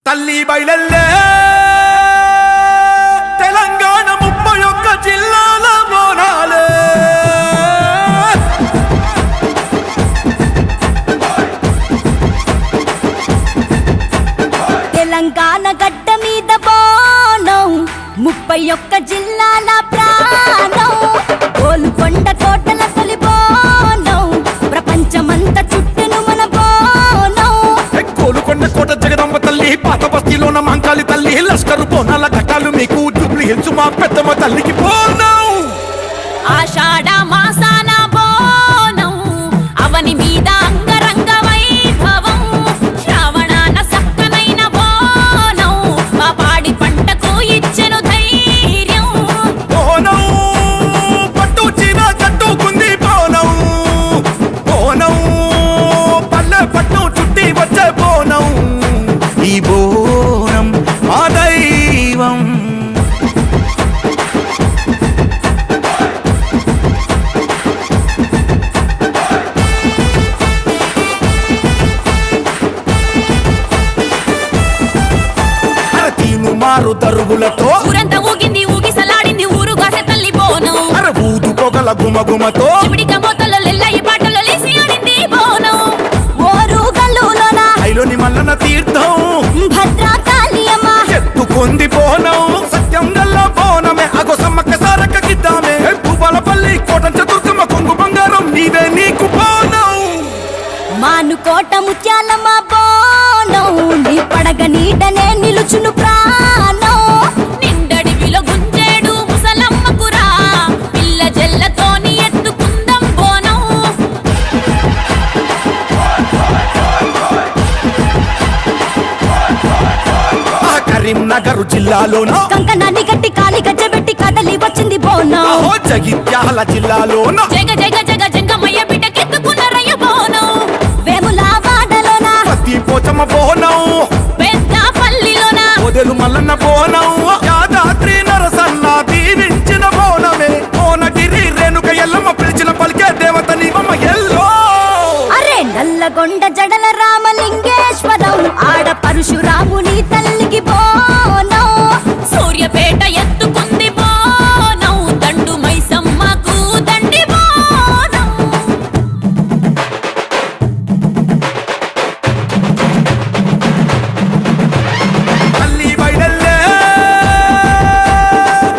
తల్లి బయలల్లే తెలంగాణ 31 జిల్లాల మోనాలే తెలంగాణ గడ్డ మీద బోనం 31 జిల్లాల ప్రాణం గోల్కొండ కోటల తొలి బోనం ప్రపంచమంతా చుట్టెను మన బోనం గోల్కొండ కోట జగదంబ తల్లి పాత బస్తీలోన మంకాలి తల్లి లష్కరు బోనాల ఘటాలు మీకు జూబ్లీ హిల్స్ మా పెద్దమ్మ తల్లికి బోనం ఆషాఢ మాసాన బోనం అవని మీద అంగరంగ వైభవం శ్రావణాన సక్కనైన బోనం మా పాడి పంటకు ఇచ్చెను ధైర్యం బోనం పట్టు చీర కట్టుకుంది బోనం బోనం పల్లె పట్టు చుట్టి వచ్చే బోనం ఈ బోనం మా దైవం మారు దరుగులతో ఊరంతా ఊగింది ఊగిసలాడింది ఊరుగాసే తల్లి బోనం అరే ఊదు పొగల గుమగుమతో చిమిడిక మొత్తలో లెల్లయి పాటలో లేసి ఆడింది బోనం ఓరు గల్లులోన ఐలోని మల్లన తీర్థం భద్రకాళి అమ్మ ఎత్తుకుంది బోనం సత్యం గల్ల బోనమే అగో సమ్మక్క సారక్క గిద్దామే భూపాలపల్లి కోటంచ దుర్గమ్మ కొంగు బంగారం నీవే నీకు బోనం మానుకోట ముత్యాలమ్మ బోనం నీ పడగ నీడనే నిలుచును ప్రాణం నిండడివిలో గుంజేడు ముసలమ్మకురా పిల్ల జల్లతోని ఎత్తుకుందాం బోనం ఆ కరీంనగర్ జిల్లాలోన కంకణాన్ని గట్టి కాలి గజ్జెబెట్టి కదలి వచ్చింది బోనం ఓ జగిత్యాల జిల్లాలోన జగ జగ జగ జంగమయ్య బిడ్డకెత్తుకున్న రయ్య బోనం వేముల వాడలోన పత్తి పోచమ్మ బోనం పెద్ద పల్లిలోన మొదలు మల్లన్న బోనం యాదాద్రి నరసన్న దీవించిన బోనమే కోనగిరి రేణుక ఎల్లమ్మ పిలిచిన పలికే దేవత నీవమ్మ ఎల్లో అరే నల్లగొండ జడల రామలింగేశ్వరం ఆడ పరశురాముని తల్లికి బోనం సూర్యపేట ఎత్తుకుంది బోనం దండు మైసమ్మకు దండి బోనం తల్లి బయలల్లే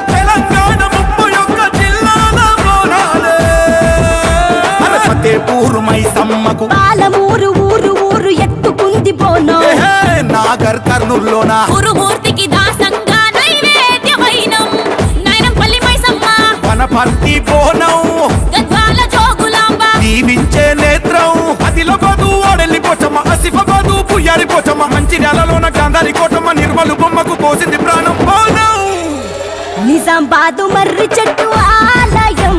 తెలంగాణ 31 జిల్లాల బోనాలే అరే ఫతేపూర్ మైసమ్మకు పాలమూరు ఊరు ఊరు ఎత్తుకుంది బోనం ఏహే, నాగర్ కర్నూల్లోన గురుమూర్తికి దాసంగా నైవేద్యమైనం నైనంపల్లి మైసమ్మ వనపర్తి బోనం గద్వాల జోగులాంబ దీవించే నేత్రం అదిలబాదు ఓడెల్లి పోచమ్మ ఆసిఫాబాదు పుయ్యారి పోచమ్మ మంచిర్యాలలోన గాంధారి కోటమ్మ నిర్మలు బొమ్మకు పోసింది ప్రాణం బోనం నిజామాబాదు మర్రి చెట్టు ఆలయం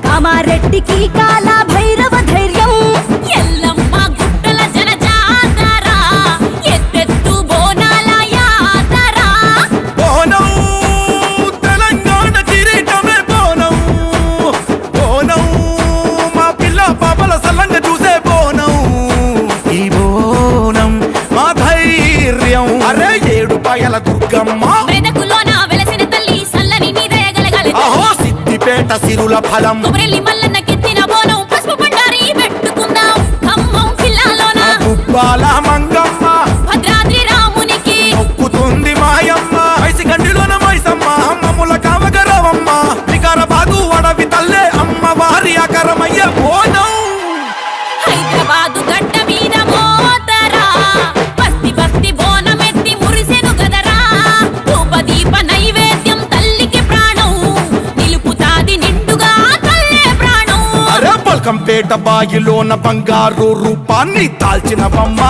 కామారెడ్డికి కాల భైరవ ధైర్యం ఎల్లమ్మ గుట్టల జన జాతర ఎత్తెత్తు బోనాల యాతర బోనం తెలంగాణ కిరీటమే బోనం బోనం మా పిల్ల పాపల సల్లంగా చూసే బోనం ఈ బోనం మా ధైర్యం అరే ఏడు పాయల దుర్గమ్మ మెదకులోన వెలసిన తల్లి సల్లని నీ దయగలగల అహో సిద్దిపేట సిరుల ఫలం కుమరెల్లి మల్లన్న కెత్తిన బోనం పసుపు బండారి పెట్టుకుందాం ఖమ్మం కిల్లాలోన గుబ్బాల మంగమ్మ భద్రాద్రి రామునికి మొక్కుతుంది మాయమ్మ ఐసి గండిలోన మైసమ్మ అమ్మముల కావగరవమ్మ వికారాబాదు అడవి తల్లే అమ్మ వారి అకరమయ్య బోనం హైదరాబాదు గడ్డ మీద మోతరా బస్తి బస్తి బోనమెత్తి మురిసెను గదరా ధూపదీప నైవేద్యం తల్లికి ప్రాణం నిలుపుతాది నిండుగా తల్లే ప్రాణం అరే పల్కంపేట బాయిలోన బంగారు రూపాన్ని దాల్చినవమ్మ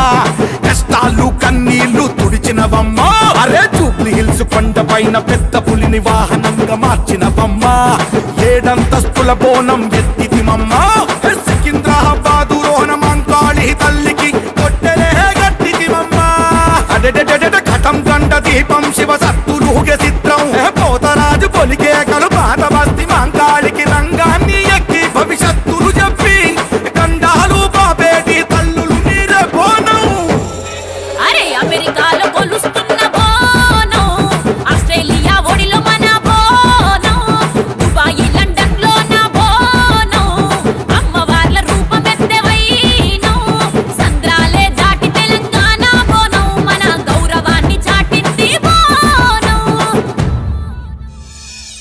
కష్టాలు కన్నీళ్లు తుడిచినవమ్మ అరే జూబ్లీ హిల్స్ కొండ పైన పెద్ద పులిని వాహనంగా మార్చినవమ్మ ఏడంతస్తుల బోనం ఎత్తితిమమ్మ సికింద్రాబాదు రోహన మంకాళి తల్లికి కొట్టెలే గట్టితిమమ్మ అడెడెడెడ